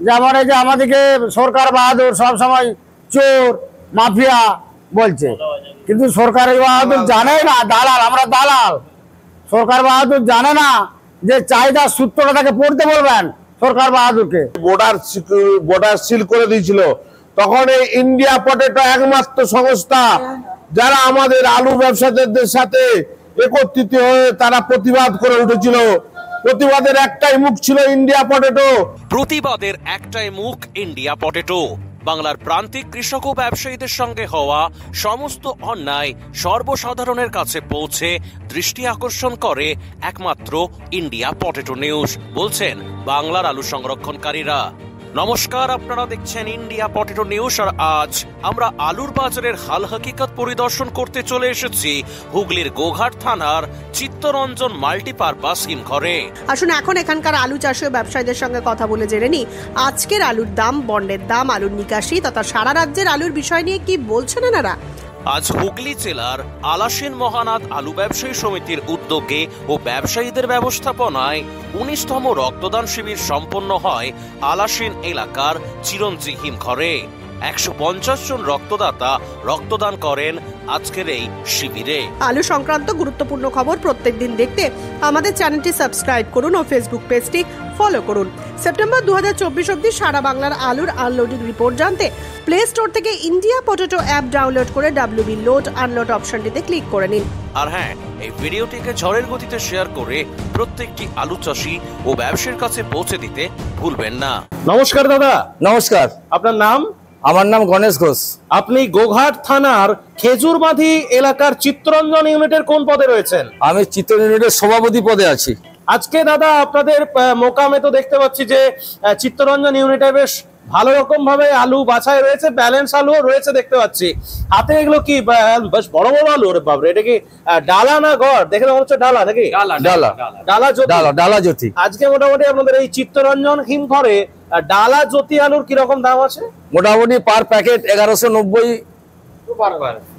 যেমন এই যে আমাদেরকে সরকার বাহাদুর সব সময় চোর মাফিয়া বলছে, কিন্তু সরকার বাহাদুর জানে না, দালাল, আমরা দালাল। সরকার বাহাদুর জানে না যে চাহিদা সূত্রটা তাকে পড়তে বলবেন সরকার বাহাদুরকে। বর্ডার সিল করে দিয়েছিল, তখন এই ইন্ডিয়া পটেটো একমাত্র সংস্থা যারা আমাদের আলু ব্যবসায়ীদের সাথে একত্রিত হয়ে তারা প্রতিবাদ করে উঠেছিল। প্রতিবাদের একটাই মুখ ছিল ইন্ডিয়া পটেটো। প্রতিবাদের একটাই মুখ ইন্ডিয়া পটেটো। বাংলার প্রান্তিক কৃষক ও ব্যবসায়ীদের সঙ্গে হওয়া সমস্ত অন্যায় সর্বসাধারণের কাছে পৌঁছে দৃষ্টি আকর্ষণ করে একমাত্র ইন্ডিয়া পটেটো নিউজ, বলছেন বাংলার আলু সংরক্ষণকারীরা। নমস্কার, আপনারা দেখছেন ইন্ডিয়া পটেটো নিউজ। আর আজ আমরা আলুর বাজারের হাল হকিকত পরিদর্শন করতে চলে এসেছি হুগলির গোঘাট থানার চিত্তরঞ্জন মাল্টিপারপাস হিমঘরে। আসুন এখন এখানকার আলু চাষী ও ব্যবসায়ীদের সঙ্গে কথা বলে জেনে নি আজকের আলুর দাম, বন্ডের দাম, আলুর নিকাশি তথা সারা রাজ্যের আলুর বিষয় নিয়ে কি বলছেন এনারা। আজ হুগলি জেলার আলাসিন মহানাদ আলু ব্যবসায়ী সমিতির উদ্যোগে ও ব্যবসায়ীদের ব্যবস্থাপনায় 19তম রক্তদান শিবির সম্পন্ন হয় আলাসিন এলাকার চিরঞ্জি হিমঘরে। 150 জন রক্তদাতা রক্তদান করেন আজকের এই শিবিরে। আলু সংক্রান্ত গুরুত্বপূর্ণ খবর প্রত্যেকদিন দেখতে আমাদের চ্যানেলটি সাবস্ক্রাইব করুন ও ফেসবুক পেজটি ফলো করুন। সেপ্টেম্বর 2024 অবধি সারা বাংলার আলুর আনলোডিং রিপোর্ট জানতে প্লে স্টোর থেকে ইন্ডিয়া পটেটো অ্যাপ ডাউনলোড করে WB লোড আনলোড অপশনটিতে ক্লিক করে নিন। আর হ্যাঁ, এই ভিডিওটিকে ঝড়ের গতিতে শেয়ার করে প্রত্যেকটি আলু চাষী ও ব্যবসায়ীর কাছে পৌঁছে দিতে ভুলবেন না। নমস্কার দাদা। নমস্কার। আপনার নাম? আমার নাম গণেশ ঘোষ। আপনি গোঘাট থানার খেজুরবাঁধি এলাকার চিত্তরঞ্জন ইউনিটের কোন পদে রয়েছেন? আমি চিত্তরঞ্জন ইউনিটের সভাপতি পদে আছি। আজকে দাদা আপনাদের মোকামে তো দেখতে পাচ্ছি যে চিত্তরঞ্জন ইউনিটে বেশ ভালো রকম ভাবে আলু বাছাই রয়েছে, ব্যালেন্স আলু রয়েছে দেখতে পাচ্ছি। হাতে এগুলো কি বেশ বড় বড় আলু? ওরে বাপরে, এটা কি ডালা না গড়? দেখে মনে হচ্ছে ডালা নাকি? ডালা জ্যোতি। আজকে মোটামুটি আপনাদের এই চিত্তরঞ্জন হিমঘরে ডালা জ্যোতি আলুর কিরকম দাম আছে? মোটামুটি পার প্যাকেট 1190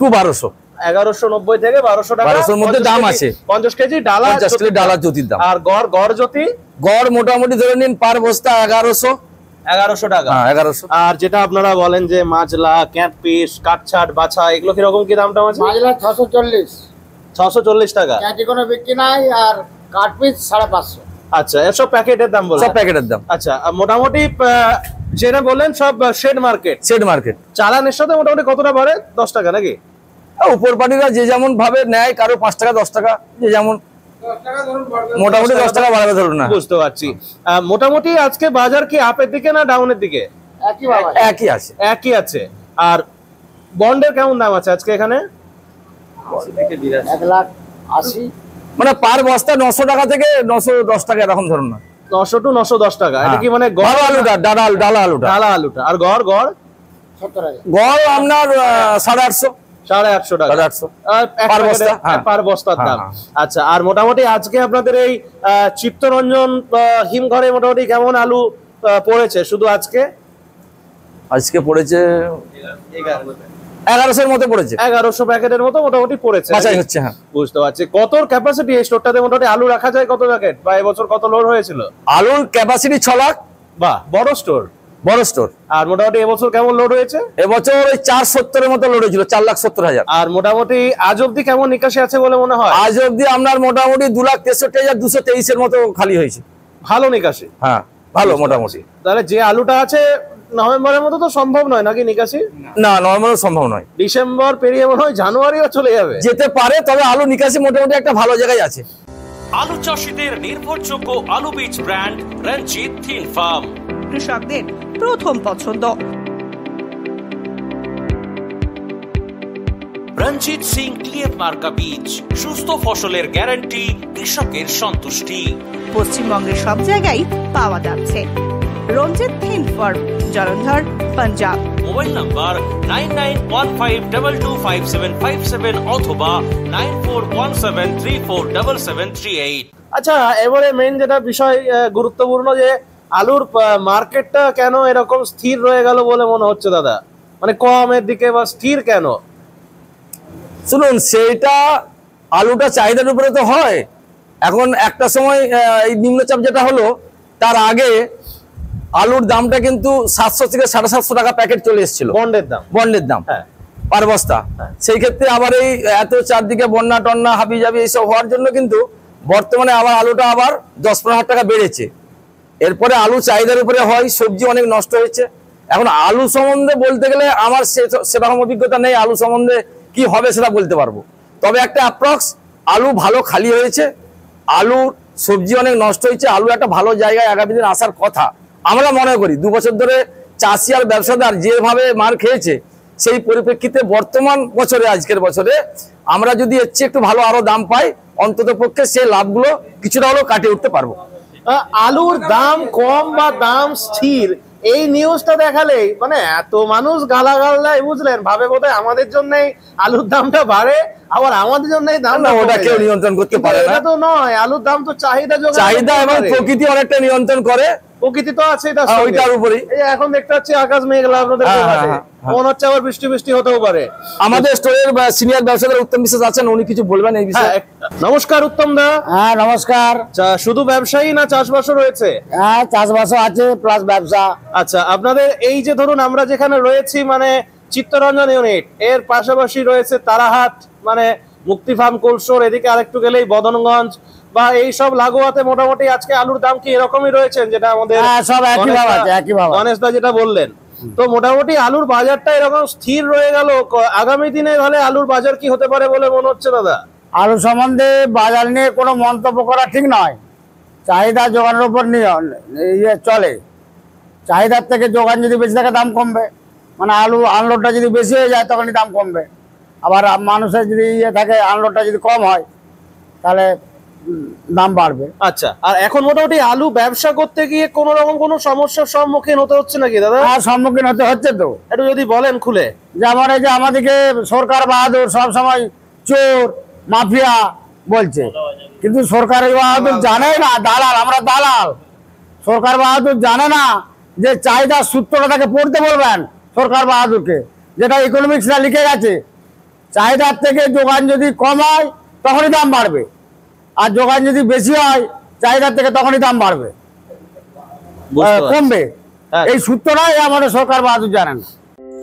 টু 1200। 1190 থেকে 1200 টাকা, 1200 মধ্যে দাম আছে। 50 কেজি ডালা, 50 কেজি ডালা জ্যোতির দাম। আর গড় জ্যোতি? গড় মোটামুটি ধরে নিন পার বস্তা 1100 টাকা। 1100। আর যেটা আপনারা বলেন যে মাজলা, ক্যাট পিস, কাটছাট, বাছা, এগুলো কিরকম কি দামটা আছে? মাজলা 640 টাকা। ক্যাটি কোনো বিক্রি নাই, আর কাট পিস 550। আচ্ছা, এসব প্যাকেটের দাম বলেন? সব প্যাকেটের দাম। আচ্ছা, মোটামুটি যেটা বললেন সব শেড মার্কেট। চালানের সাথে মোটামুটি কতটা বাড়ে? 10 টাকা নাকি? উপর পার্টিরা যে যেমন ভাবে নেয়, কারো 5 টাকা 10 টাকা, যে যেমন মোটামুটি 10 টাকা বাড়াবে ধরুন না। বুঝতে পারছি। মোটামুটি আজকে বাজার কি আপের দিকে না ডাউনের দিকে? একই আছে। আর বন্ডের কেমন দাম আছে আজকে এখানে? 1,80,000, মানে পার বস্তা 900 টাকা থেকে 910 টাকা এরকম ধরুন না। 900 টু 910 টাকা। এটা কি মানে গড় আলুটা, ডালা আলুটা। আর গড় 70,000। গড় আপনার 850 টাকা পার বস্তার দাম। আচ্ছা, আর মোটামুটি আজকে আপনাদের এই চিত্তরঞ্জন হিমঘরে মোটামুটি কেমন আলু পড়েছে? শুধু আজকে পড়েছে 1100-এর মতো পড়েছে। 1100 প্যাকেটের মতো মোটামুটি পড়েছে। হ্যাঁ, বুঝতে পারছি। কত ক্যাপাসিটি এই স্টোরটাতে মোটামুটি আলু রাখা যায়? কত প্যাকেট বা এবছর কত লোড হয়েছিল? আলুর ক্যাপাসিটি 6 লাখ। বাহ, বড় স্টোর। আর মোটামুটি এবছর কেমন লোড হয়েছে? এবছর ওই 470-এর মতো লোড হয়েছিল, 4,70,000। আর মোটামুটি আজ অব্দি কেমন নিকাশি আছে বলে মনে হয়? আজ অব্দি আপনার মোটামুটি 2,63,223-এর মতো খালি হয়েছে। ভালো নিকাশি? হ্যাঁ, ভালো মোটামুটি। তাহলে যে আলুটা আছে নভেম্বরের মতো তো সম্ভব নয় নাকি নিকাশি? না, নভেম্বরে সম্ভব নয়। ডিসেম্বর পেরিয়ে মনে হয় জানুয়ারিও চলে যাবে। যেতে পারে, তবে আলু নিকাশি মোটামুটি একটা ভালো জায়গায় আছে। আলু চাষীদের নির্ভরযোগ্য আলু বীজ ব্র্যান্ড রঞ্জিত থিন ফার্ম, কৃষকদের প্রথম পছন্দ। রঞ্জিত সিং ক্লিয়ার মার্কা বীজ, সুস্থ ফসলের গ্যারান্টি, কৃষকের সন্তুষ্টি। পশ্চিমবঙ্গের সব জায়গায় পাওয়া যাচ্ছে। Ranjit Thind farm, Jalandhar, Punjab. Mobile number 9915225757 অথবা 9417347738। আচ্ছা, এবারে মেইন যেটা বিষয় গুরুত্বপূর্ণ, যে আলুর মার্কেটটা কেন এরকম স্থির রয়ে গেল বলে মনে হচ্ছে দাদা? মানে কমের দিকে বা স্থির কেন? শুনুন, সেইটা আলুটা চাহিদার উপরে তো হয়। এখন একটা সময় এই নিম্নচাপ যেটা হলো, তার আগে আলুর দামটা কিন্তু 700 থেকে 750 টাকা প্যাকেট চলে এসেছিল, বন্ডের দাম পার বস্তা। সেই ক্ষেত্রে আবার এই এত চারদিকে বন্যা টন্যা হাবি জাবি এইসব হওয়ার জন্য কিন্তু বর্তমানে আবার আলুটা আবার 10-15 টাকা বেড়েছে। এরপরে আলু চাহিদার উপরে হয়, সবজি অনেক নষ্ট হয়েছে। এখন আলু সম্বন্ধে বলতে গেলে আমার সেরকম অভিজ্ঞতা নেই, আলু সম্বন্ধে কি হবে সেটা বলতে পারবো। তবে একটা অ্যাপ্রক্স আলু ভালো খালি হয়েছে, আলু সবজি অনেক নষ্ট হয়েছে, আলু একটা ভালো জায়গায় আগামী দিন আসার কথা আমরা মনে করি। 2 বছর ধরে চাষি আর ব্যবসাদার যেভাবে মার খেয়েছে, সেই পরিপ্রেক্ষিতে বর্তমান বছরে আজকের বছরে আমরা যদি এর চেয়ে একটু ভালো আরো দাম পাই, অন্তত পক্ষে সেই লাভগুলো কিছুটা হলেও কাটিয়ে উঠতে পারবো। আলুর দাম কম বা দাম স্থির, এই নিউজটা দেখালেই মানে এত মানুষ গালাগাল দেয়, বুঝলেন, ভাবে বোধহয় আমাদের জন্যই আলুর দামটা বাড়ে, আবার আমাদের জন্যই দাম ওটা কেউ নিয়ন্ত্রণ করতে পারে না। এটা তো নয়, আলুর দাম তো চাহিদা এবং প্রকৃতি অনেকটা নিয়ন্ত্রণ করে, প্রকৃতি তো আছে ওইটার উপরেই। এখন দেখতে পাচ্ছি আকাশ মেঘলা, আপনাদের মনে হচ্ছে আবার বৃষ্টি বৃষ্টি হতেও পারে। আমাদের স্টোরের সিনিয়র ব্যবসাদার উত্তম বিশ্বাস আছেন, উনি কিছু বলবেন এই বিষয়ে। নমস্কার উত্তম দা। হ্যাঁ নমস্কার। শুধু ব্যবসায়ী না চাষবাসও রয়েছে? হ্যাঁ চাষবাসও আছে প্লাস ব্যবসা। আচ্ছা, আপনাদের এই যে ধরুন আমরা যেখানে রয়েছি মানে চিত্তরঞ্জন ইউনিট, এর পাশাপাশি রয়েছে তারাহাট মানে মুক্তি ফার্ম কোল্ড স্টোর, এদিকে আরেকটু গেলেই বদনগঞ্জ বা এই সব লাগোয়াতে মোটামুটি আজকে আলুর দাম কি এরকমই রয়েছেন যেটা আমাদের সব একই ভাবে গণেশ দা যেটা বললেন? তো মোটামুটি আলুর বাজারটা এরকম স্থির রয়ে গেল, আগামী দিনে তাহলে আলুর বাজার কি হতে পারে বলে মনে হচ্ছে দাদা? আলু সম্বন্ধে বাজার নিয়ে কোনো মন্তব্য করা ঠিক নয়। চাহিদা যোগানের উপর নিয়ে চলে, চাহিদার থেকে যোগান যদি বেশি থাকে দাম কমবে, মানে আলু আনলোডটা যদি বেশি হয়ে যায় তখনই দাম কমবে। আবার মানুষের যদি থাকে আনলোডটা যদি কম হয় তাহলে দাম বাড়বে। আচ্ছা, আর এখন মোটামুটি আলু ব্যবসা করতে গিয়ে কোন রকম কোনো সমস্যার সম্মুখীন হতে হচ্ছে নাকি দাদা? হ্যাঁ সম্মুখীন হতে হচ্ছে তো, একটু যদি বলেন খুলে। যেমন এই যে আমাদেরকে সরকার বাহাদুর সব সময় চোর মাফিয়া বলছে, কিন্তু সরকার বাহাদুর জানে না, দালাল, আমরা দালাল। সরকার বাহাদুর জানে না যে চাহিদার সূত্রটা তাকে পড়তে বলবেন সরকার বাহাদুরকে, যেটা ইকোনমিক্সটা লিখে গেছে। চাহিদার থেকে যোগান যদি কম হয় তখনই দাম বাড়বে, আর যোগান যদি বেশি হয় চাহিদার থেকে তখনই দাম বাড়বে, কমবে। এই সূত্রটাই আমাদের সরকার বাহাদুর জানেন।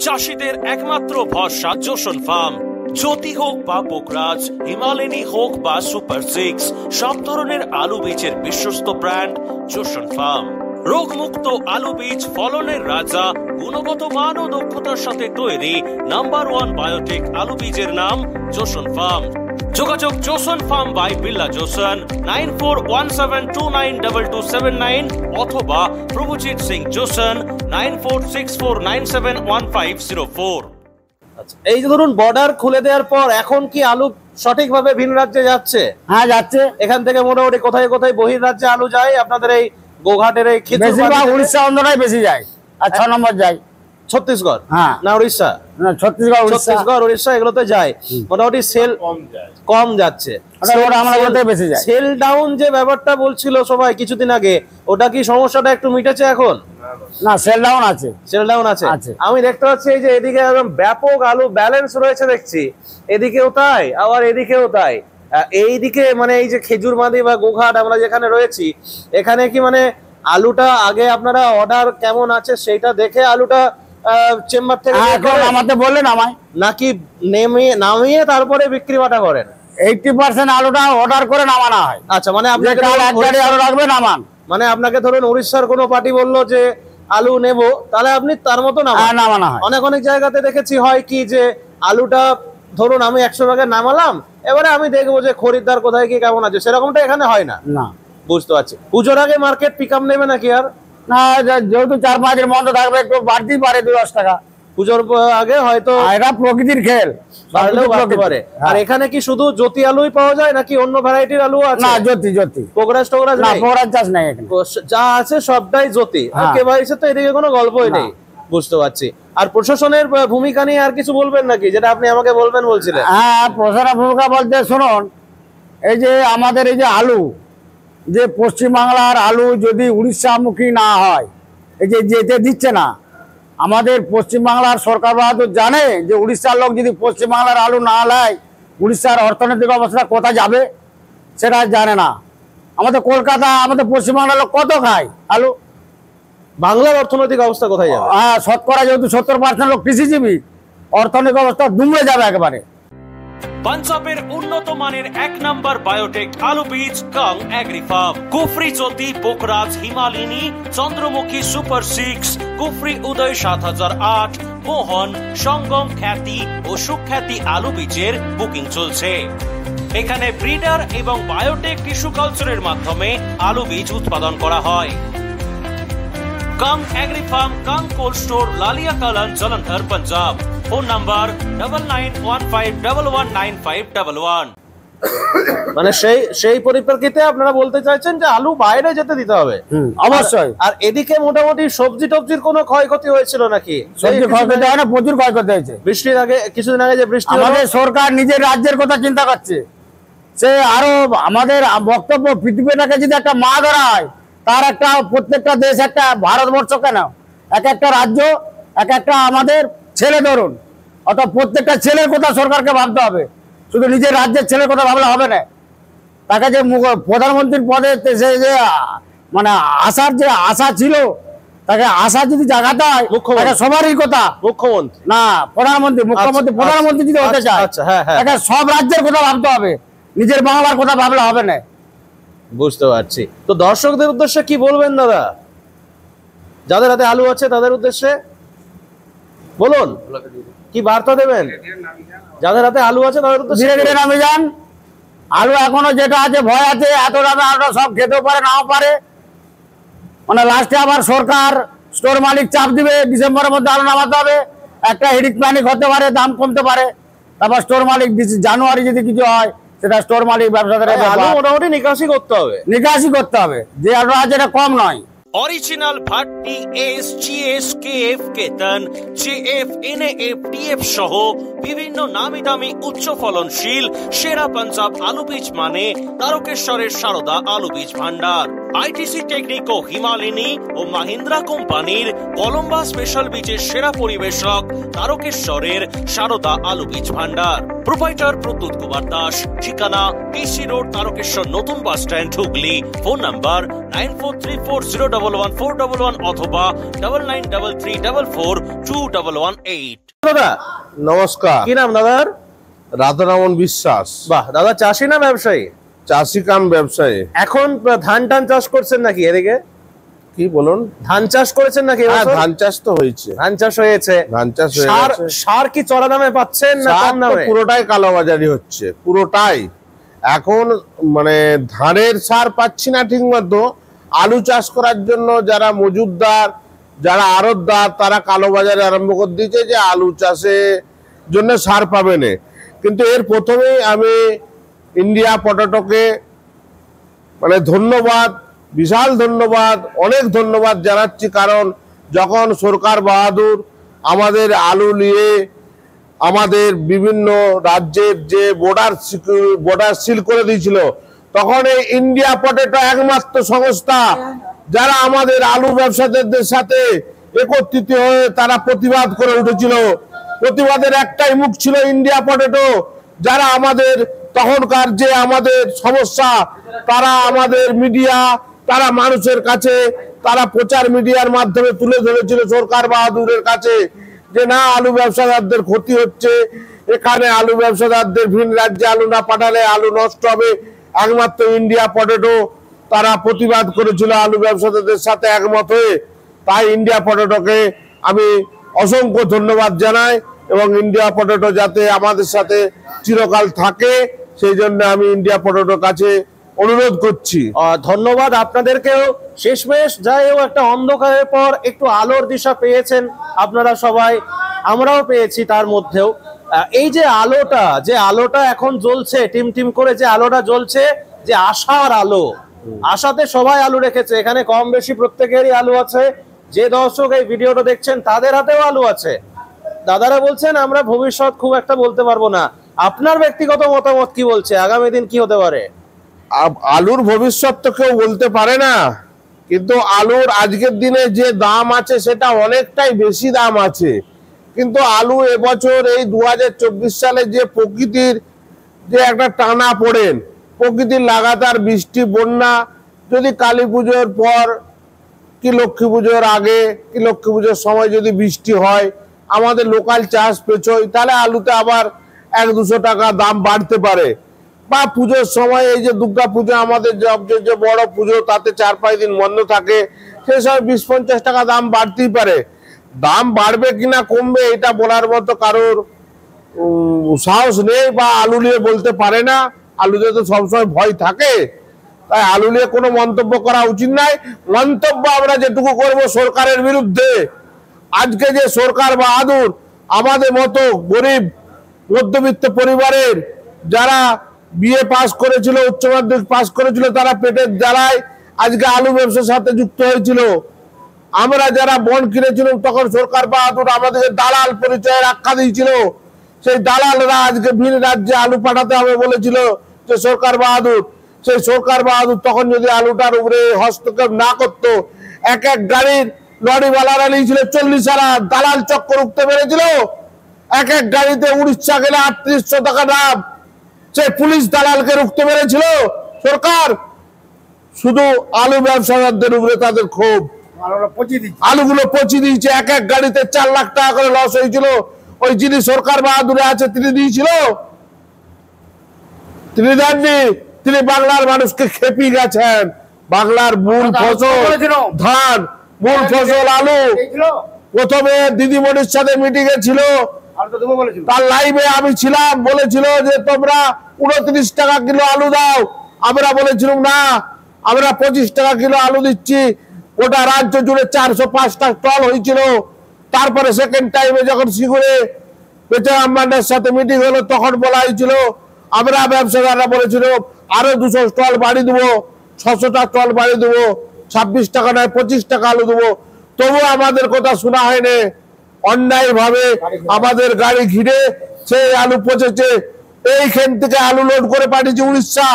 চাষিদের একমাত্র ভরসা জোসন ফার্ম। জ্যোতি হোক বা পোকরাজ, হিমালয়ানি হোক বা সুপার 6, সব ধরনের আলু বীজের বিশ্বস্ত ব্র্যান্ড জোসন ফার্ম। রোগমুক্ত আলু বীজ, ফলনের রাজা, গুণগত মান ও দক্ষতার সাথে তৈরি নাম্বার 1 বায়োটেক আলু বীজের নাম জোসন ফার্ম। যোগাযোগ Joseon farm by Billah Joseon 9417292279 অথবা প্রভুজিৎ সিং জোসন 9464971504। এই যে ধরুন বর্ডার খুলে দেওয়ার পর এখন কি আলু সঠিকভাবে ভিন রাজ্যে যাচ্ছে? হ্যাঁ যাচ্ছে। এখান থেকে মোটামুটি কোথায় কোথায় বহির রাজ্যে আলু যায়? আপনাদের এই গোঘাটের এই বেশিরভাগ উড়িষ্যা অন্যটাই বেশি যায়, আর 6 নম্বর যায় ছত্তিশগড়। হ্যাঁ না উড়িষ্যা? ছত্তিশগড় উড়িষ্যা এগুলোতে যায়, মোটামুটি সেল কম যাচ্ছে। সেল ডাউন যে ব্যাপারটা বলছিল সবাই কিছুদিন আগে, ওটা কি সমস্যাটা একটু মিটেছে এখন? না সেল ডাউন আছে, সেল ডাউন আছে। আমি দেখতে পাচ্ছি এই যে এদিকে একদম ব্যাপক আলু ব্যালেন্স রয়েছে দেখছি, এদিকেও তাই আবার এদিকেও তাই। এইদিকে মানে এই যে খেজুরমাদি বা গোঘাট আমরা যেখানে রয়েছি, এখানে কি মানে আলুটা আগে আপনারা অর্ডার কেমন আছে সেটা দেখে আলুটা চেম্বার থেকে নামাতে বললেন আমায়, নাকি নামিয়ে তারপরে বিক্রি বাটা করেন? 80% আলুটা অর্ডার করে নামানো হয়। আচ্ছা, মানে আপনাকে আলু রাখবে নামান, মানে আপনাকে ধরুন উড়িষ্যার কোনো পার্টি বললো যে আলু নেব, তাহলে আপনি তার মতো নামানো হয়। অনেক অনেক জায়গাতে দেখেছি হয় কি যে আলুটা ধরুন আমি 100 টাকা নামালাম, এবারে আমি দেখবো যে খরিদ্দার কোথায় কি কেমন আছে, সেরকমটা এখানে হয় না। না বুঝতে পারছি। পুজোর আগে মার্কেট পিকআপ নেবে নাকি? আর না, যেহেতু 4-5 দিন বন্ধ থাকবে একটু বাড়তেই পারে 2-10 টাকা। পুজোর আগে হয়তো এটা প্রকৃতির খেল, বাড়লেও বাড়তে পারে। আর এখানে কি শুধু জ্যোতি আলুই পাওয়া যায় নাকি অন্য ভ্যারাইটির আলু আছে? না জ্যোতি পোকরাজ টোকরাজ না, পোকরাজ চাষ নাই এখানে, যা আছে সবটাই জ্যোতি। আর কেবাইসে তো এদিকে কোনো গল্পই নেই। বুঝতে পারছি। আর প্রশাসনের ভূমিকা নিয়ে আর কিছু বলবেন নাকি, যেটা আপনি আমাকে বলবেন বলছিলেন? হ্যাঁ, প্রশাসনের ভূমিকা বলতে শুনুন, এই যে আমাদের এই যে আলু, যে পশ্চিমবাংলার আলু যদি উড়িষ্যামুখী না হয়, এই যে যেতে দিচ্ছে না, আমাদের পশ্চিমবাংলার সরকার বাহাদুর জানে যে উড়িষ্যার লোক যদি পশ্চিমবাংলার আলু না নেয় উড়িষ্যার অর্থনৈতিক অবস্থা কোথায় যাবে সেটা জানে না। আমাদের কলকাতা, আমাদের পশ্চিমবাংলার লোক কত খায় আলু, বাংলার অর্থনৈতিক অবস্থা কোথায় যাবে? শতকরা যেহেতু 70% লোক কৃষিজীবী, অর্থনৈতিক অবস্থা দুমড়ে যাবে একেবারে। পাঞ্জাবের উন্নত মানের 1 নম্বর বায়োটেক আলু বীজ কাং এগ্রি ফার্ম, কুফরি জ্যোতি, পোকরাজ, হিমালিনী, চন্দ্রমুখী সুপার 6, কুফরি উদয় 7008, মোহন, সঙ্গম খ্যাতি ও সুখ্যাতি আলু বীজের বুকিং চলছে। এখানে ব্রিডার এবং বায়োটেক টিস্যু কালচারের মাধ্যমে আলু বীজ উৎপাদন করা হয়। Kang agri farm, Kang cold store, Lalian Kalan, Jalandhar, Punjab. Phone number 9915119511। মানে সেই পরিপ্রেক্ষিতে আপনারা বলতে চাইছেন যে আলু বাইরে যেতে দিতে হবে? অবশ্যই। আর এদিকে মোটামুটি সবজি টবজির কোনো ক্ষয়ক্ষতি হয়েছিল নাকি? সবজি ক্ষয়ক্ষতি হয় না, প্রচুর ক্ষয়ক্ষতি হয়েছে। বৃষ্টির আগে, কিছুদিন আগে যে বৃষ্টি হলো, আমাদের সরকার নিজের রাজ্যের কথা চিন্তা করছে। সে আরো আমাদের বক্তব্য, পৃথিবীটাকে যদি একটা মা ধরা হয়, তার একটা প্রত্যেকটা দেশ, একটা ভারতবর্ষ কেন, এক একটা রাজ্য, এক একটা আমাদের ছেলে ধরুন, অর্থাৎ প্রত্যেকটা ছেলের কথা সরকারকে ভাবতে হবে, শুধু নিজের রাজ্যের ছেলের কথা ভাবলে হবে না। তাকে যে প্রধানমন্ত্রীর পদে যে মানে আসার যে আশা ছিল, তাকে আশা যদি জাগাতে হয়, তাকে সবারই কথা, মুখ্যমন্ত্রী না প্রধানমন্ত্রী, মুখ্যমন্ত্রী, প্রধানমন্ত্রী যদি হতে চায়, তাকে সব রাজ্যের কথা ভাবতে হবে, নিজের বাংলার কথা ভাবলে হবে না। বুঝতে পারছি। তো দর্শকদের উদ্দেশ্যে কি বলবেন দাদা, যাদের হাতে আলু আছে তাদের উদ্দেশ্যে বলুন, কি বার্তা দেবেন? যাদের হাতে আলু আছে তাদের উদ্দেশ্যে ধীরে ধীরে নামে যান। আলু এখনো যেটা আছে, ভয় আছে, এত দাদা আলুটা সব খেতেও পারে, নাও পারে, মানে লাস্টে আবার সরকার, স্টোর মালিক চাপ দিবে, ডিসেম্বরের মধ্যে আলু নামাতে হবে, একটা হিডিক প্যানিক হতে পারে, দাম কমতে পারে, তারপর স্টোর মালিক জানুয়ারি যদি কিছু হয়, সেটা স্টোর মালিক ব্যবসাদারের আলু মোটামুটি নিকাশি করতে হবে, যে আলু আছে এটা কম নয়। Original Bhatti, S, GS, KF, কেতন, জেএফ, এনএএফ, টিএফ সহ বিভিন্ন নামি দামি উচ্চ ফলনশীল সেরা পাঞ্জাব আলু বীজ মানে তারকেশ্বরের সারদা আলু বীজ ভান্ডার। আইটিসি টেকনিক ও হিমালিনী ও মাহিন্দ্রা কোম্পানির কলম্বা স্পেশাল বীজের সেরা পরিবেশক তারকেশ্বরের সারদা আলু বীজ ভান্ডার। প্রোপাইটার প্রদ্যুৎ কুমার দাস, ঠিকানা পিসি রোড, তারকেশ্বর নতুন bus stand, Hooghly. Phone number 9434011411 অথবা 9933442118। দাদা নমস্কার। কি নাম দাদার? রাধারমন বিশ্বাস। বাহ, দাদা চাষি না ব্যবসায়ী? চাষি কাম ব্যবসায়ী। এখন ধান চাষ করছেন নাকি? এদিকে কি বলুন? ধান চাষ করেছেন নাকি? ধান চাষ তো হয়েছে, ধান চাষ হয়েছে। সার কি চড়া দামে পাচ্ছেন না কম দামে? পুরোটাই কালোবাজারি হচ্ছে, পুরোটাই। এখন মানে ধানের সার পাচ্ছি না ঠিক মতো। আলু চাষ করার জন্য যারা মজুদদার, যারা আড়তদার, তারা কালোবাজারে আরম্ভ করে দিয়েছে যে আলু চাষের জন্য সার পাবে না। কিন্তু এর প্রথমেই আমি ইন্ডিয়া পটেটোকে মানে ধন্যবাদ, বিশাল ধন্যবাদ, অনেক ধন্যবাদ জানাচ্ছি। কারণ যখন সরকার বাহাদুর আমাদের আলু নিয়ে আমাদের বিভিন্ন রাজ্যের যে বর্ডার সিল করে দিয়েছিল, তখন এই ইন্ডিয়া পটেটো একমাত্র সংস্থা যারা আমাদের আলু ব্যবসায়ীদের সাথে একত্রিত হয়ে তারা প্রতিবাদ করে উঠেছিল। প্রতিবাদের একটাই মুখ ছিল ইন্ডিয়া পটেটো। যারা আমাদের তখনকার যে আমাদের সমস্যা, তারা আমাদের মিডিয়া, তারা মানুষের কাছে, তারা প্রচার মিডিয়ার মাধ্যমে তুলে ধরেছিল সরকার বাহাদুরের কাছে যে না, আলু ব্যবসাদারদের ক্ষতি হচ্ছে, এখানে আলু ব্যবসাদারদের ভিন রাজ্যে আলু না পাঠালে আলু নষ্ট হবে। একমাত্র ইন্ডিয়া পটেটো তারা প্রতিবাদ করেছিল আলু ব্যবসাদারদের সাথে একমত হয়ে। তাই ইন্ডিয়া পটেটোকে আমি অসংখ্য ধন্যবাদ জানাই, এবং ইন্ডিয়া পটেটো যাতে আমাদের সাথে চিরকাল থাকে সেই জন্য আমি ইন্ডিয়া পটেটোর কাছে অনুরোধ করছি। ধন্যবাদ আপনাদেরকেও। শেষমেশ যাই হোক, একটা অন্ধকারের পর একটু আলোর দিশা পেয়েছেন আপনারা সবাই, আমরাও পেয়েছি। তার মধ্যেও এই যে আলোটা এখন জ্বলছে, টিম করে যে আলোটা জ্বলছে, যে আশার আলো, আশাতে সবাই আলু রেখেছে। এখানে কম বেশি প্রত্যেকেরই আলু আছে। যে দর্শক এই ভিডিওটা দেখছেন তাদের হাতেও আলু আছে। দাদারা বলছেন আমরা ভবিষ্যৎ খুব একটা বলতে পারবো না। আপনার ব্যক্তিগত মতামত কি বলছে, আগামী দিন কি হতে পারে? আলুর ভবিষ্যৎ তো কেউ বলতে পারে না, কিন্তু আলুর আজকের দিনে যে দাম আছে সেটা অনেকটাই বেশি দাম আছে। কিন্তু আলু এবছর এই 2024 সালে যে প্রকৃতির যে একটা টানা পড়েন, প্রকৃতির লাগাতার বৃষ্টি, বন্যা, যদি কালী পুজোর পর কি লক্ষ্মী পুজোর আগে কি লক্ষ্মী পুজোর সময় যদি বৃষ্টি হয়, আমাদের লোকাল চাষ পেছোয়, তাহলে আলুতে আবার 1-200 টাকা দাম বাড়তে পারে। বা পুজোর সময় এই যে দুর্গা পুজো আমাদের যে বড় পুজো, তাতে 4-5 দিন বন্ধ থাকে, সেই সময় 20-50 টাকা দাম বাড়তেই পারে। দাম বাড়বে কিনা কমবে এটা বলার মতো কারোর সাহস নেই বা আলু নিয়ে বলতে পারে না। আলুতে তো সবসময় ভয় থাকে, তাই আলু নিয়ে কোনো মন্তব্য করা উচিত নাই। মন্তব্য আমরা যেটুকু করব সরকারের বিরুদ্ধে, আজকে যে সরকার বাহাদুর আমাদের মতো গরিব মধ্যবিত্ত পরিবারের যারা বিএ পাস করেছিল, উচ্চ মাধ্যমিক পাস করেছিল, তারা পেটের জ্বালায় আজকে আলু ব্যবসার সাথে যুক্ত হয়েছিল। আমরা যারা বন কিনেছিলাম তখন সরকার বাহাদুর আমাদেরকে দালাল পরিচয়ের আখ্যা দিয়েছিল। সেই দালালরা আজকে ভিন রাজ্যে আলু পাঠাতে হবে বলেছিল যে সরকার বাহাদুর। সেই সরকার বাহাদুর তখন যদি আলুটার উপরে হস্তক্ষেপ না করতো, এক গাড়ির লরিওয়ালারা নিয়েছিল 40,000, দালাল চক্কর উঠতে পেরেছিল। এক গাড়িতে উড়িষ্যা গেলে 3800 টাকা দাম, সেই পুলিশ দালালকে রুখতে পেরেছিল সরকার। শুধু আলু ব্যবসায়ীদের উপরে তাদের ক্ষোভ, আলুগুলো পচিয়ে দিয়েছে। এক গাড়িতে 4 লাখ টাকা করে লস হয়েছিল। ওই যিনি সরকার বাহাদুরে আছে তিনি দিয়েছিল? তিনি দেননি। তিনি বাংলার মানুষকে খেপিয়ে গেছেন। বাংলার মূল ফসল ধান, মূল ফসল আলু। প্রথমে দিদিমণির সাথে মিটিং এ ছিল, তার লাইভে আমি ছিলাম, বলেছিল যে তোমরা 29 টাকা কিলো আলু দাও। আমরা বলেছিলাম না, আমরা 25 টাকা কিলো আলু দিচ্ছি। গোটা রাজ্য জুড়ে 405টা স্টল হয়েছিল। তারপরে সেকেন্ড টাইমে যখন সিঙ্গুরে বেচা আম্বানের সাথে মিটিং হলো, তখন বলা হয়েছিল, আমরা ব্যবসাদাররা বলেছিল আরো 200 স্টল বাড়ি দেবো, 600টা স্টল বাড়ি দেবো, 26 টাকা নয় 25 টাকা আলু দেবো। তবু আমাদের কথা শোনা হয়নি। অন্যায় ভাবে আমাদের গাড়ি ঘিরে সেই আলু পচেছে। এইখান থেকে আলু লোড করে পাঠিয়েছে উড়িষ্যা,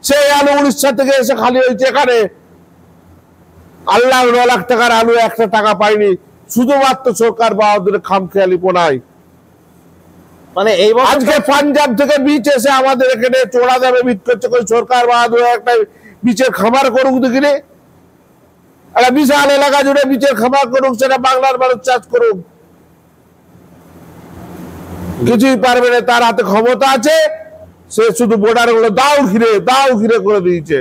সেই আলু উড়িষ্যা থেকে এসে খালি হয়েছে এখানে। আল্লাহ 9 লাখ টাকার আলু 1 টাকা পাইনি, শুধুমাত্র সরকার বাহাদুরের খামখেয়ালিপনায়। মানে এই আজকে পাঞ্জাব থেকে বীজ এসে আমাদের এখানে চোরা দামে বিক্রি করছে। সরকার বাহাদুর একটা বীজের খামার করুক দেখিনি, একটা বিশাল এলাকা জুড়ে বীজের খামার করুক, সেটা বাংলার মানুষ চাষ করুক। কিছুই পারবে না, তার হাতে ক্ষমতা আছে। সে শুধু বর্ডার গুলো দাও ঘিরে করে দিয়েছে।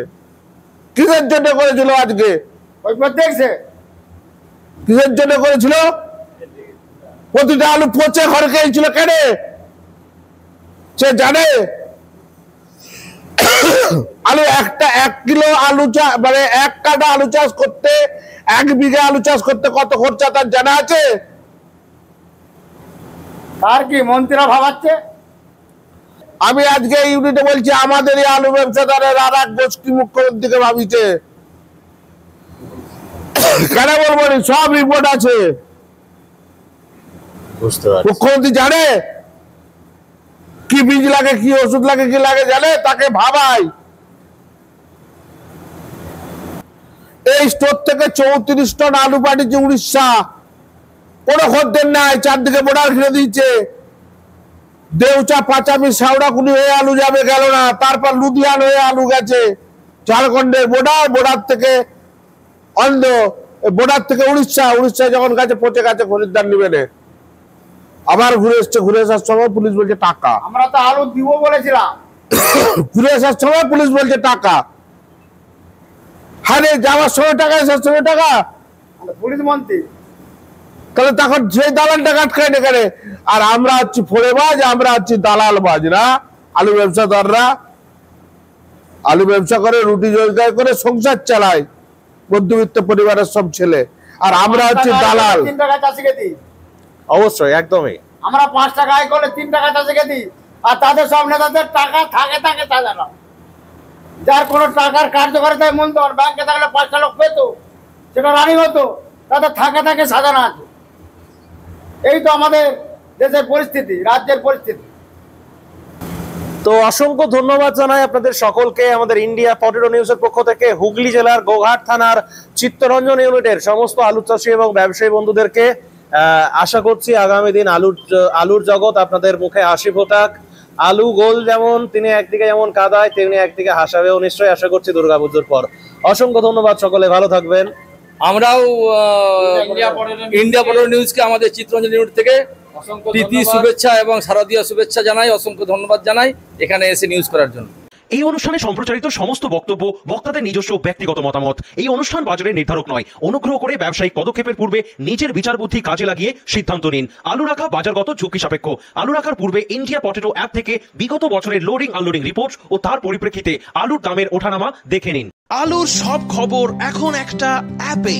কিসের জন্য করেছিল? আজকে কিসের জন্য করেছিল? প্রতিটা আলু পচে ঘরে খেয়েছিল কেন সে জানে? আলু 1 কিলো আলু চাষ মানে 1 কাঠা আলু চাষ করতে, 1 বিঘা আলু চাষ করতে কত খরচা তার জানা আছে? আর কি মন্ত্রীরা ভাবাচ্ছে? আমি আজকে ইউনিটে বলছি, আমাদের এই আলু ব্যবসাদারের আর এক গোষ্ঠী মুখ্যমন্ত্রীকে ভাবিছে। কেন বলবো? সব রিপোর্ট আছে। মুখ্যমন্ত্রী জানে কি বীজ লাগে, কি ওষুধ লাগে, কি লাগে জানে, তাকে ভাবাই। এই স্টোর থেকে 34 টন আলু পাঠিয়েছে উড়িষ্যা, কোনো খদ্দের নাই, চারদিকে বর্ডার ঘিরে দিয়েছে। দেউচা, পাঁচামি, শাওড়াকুনি হয়ে আলু যাবে, গেল না। তারপর লুধিয়ান হয়ে আলু গেছে ঝাড়খণ্ডের বর্ডার থেকে বর্ডার থেকে উড়িষ্যা যখন গেছে পচে গেছে, খরিদ্দার নিবে না। আবার ঘুরে আসার সময় পুলিশ বলছে টাকা। আমরা তো আলু দিব বলেছিলাম, ঘুরে আসার সময় পুলিশ বলছে টাকা। হ্যাঁ, যাওয়ার সময় টাকা, আসার সময় টাকা। পুলিশ মন্ত্রী তাহলে তখন সেই দালালটা আটকায় না কেন? আর আমরা হচ্ছি ফোড়েবাজ, আমরা হচ্ছি দালালবাজ না? আলু ব্যবসাদাররা আলু ব্যবসা করে, রুটি রোজগার করে সংসার চালায় মধ্যবিত্ত পরিবারের সব ছেলে, আর আমরা হচ্ছি দালাল। 3 টাকা চাষিকে দিই। অবশ্যই, একদমই। আমরা 5 টাকা আয় করলে 3 টাকা চাষিকে দিই, আর তাদের সব নেতাদের টাকা থাকে তাদের না। যার কোনো টাকার কার্যকারিতায় মন তো ব্যাংকে থাকলে 5টা লোক পেত, সেটা রানি হতো। তাদের থাকে সাজানো আছে। এই তো আমাদের দেশের পরিস্থিতি, রাজ্যের পরিস্থিতি। তো অসংখ্য ধন্যবাদ জানাই আপনাদের সকলকে। আমাদের ইন্ডিয়া পটেটো নিউজের পক্ষ থেকে হুগলি জেলার গোঘাট থানার চিত্তরঞ্জন ইউনিটের সমস্ত আলু চাষী এবং ব্যবসায়ী বন্ধুদেরকে আশা করছি আগামী দিন আলুর জগৎ আপনাদের মুখে হাসি ফোটাক। আলু গোল যেমন তিনি একদিকে যেমন কাদায়, তেমনি একদিকে হাসাবেও নিশ্চয়ই, আশা করছি দুর্গাপুজোর পর। অসংখ্য ধন্যবাদ সকলে, ভালো থাকবেন। আমরাও ইন্ডিয়া পটেটো নিউজকে আমাদের চিত্তরঞ্জন ইউনিট থেকে প্রীতি শুভেচ্ছা এবং শারদীয় শুভেচ্ছা জানাই, অসংখ্য ধন্যবাদ জানাই এখানে এসে নিউজ করার জন্য। এই অনুষ্ঠানে সম্প্রচারিত সমস্ত বক্তব্য বক্তাদের নিজস্ব ব্যক্তিগত মতামত। এই অনুষ্ঠান বাজারের নির্ধারক নয়। অনুগ্রহ করে ব্যবসায়িক পদক্ষেপের পূর্বে নিজের বিচার বুদ্ধি কাজে লাগিয়ে সিদ্ধান্ত নিন। আলু রাখা বাজারগত ঝুঁকি সাপেক্ষ। আলু রাখার পূর্বে ইন্ডিয়া পটেটো অ্যাপ থেকে বিগত বছরের লোডিং আনলোডিং রিপোর্ট ও তার পরিপ্রেক্ষিতে আলুর দামের ওঠানামা দেখে নিন। আলুর সব খবর এখন একটা অ্যাপে।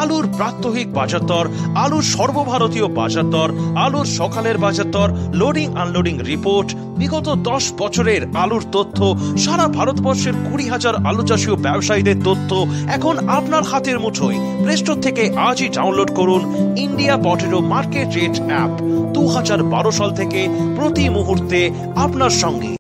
আলুর প্রাত্যহিক বাজার দর, আলুর সর্বভারতীয় বাজার দর, আলুর সকালের বাজার দর, লোডিং আনলোডিং রিপোর্ট, বিগত 10 বছরের আলুর তথ্য, সারা ভারতবর্ষের 20,000 আলু চাষী ও ব্যবসায়ীদের তথ্য এখন আপনার হাতের মুঠোয়। প্লে স্টোর থেকে আজই ডাউনলোড করুন India potato market rate app. 2012 সাল থেকে প্রতি মুহূর্তে আপনার সঙ্গে।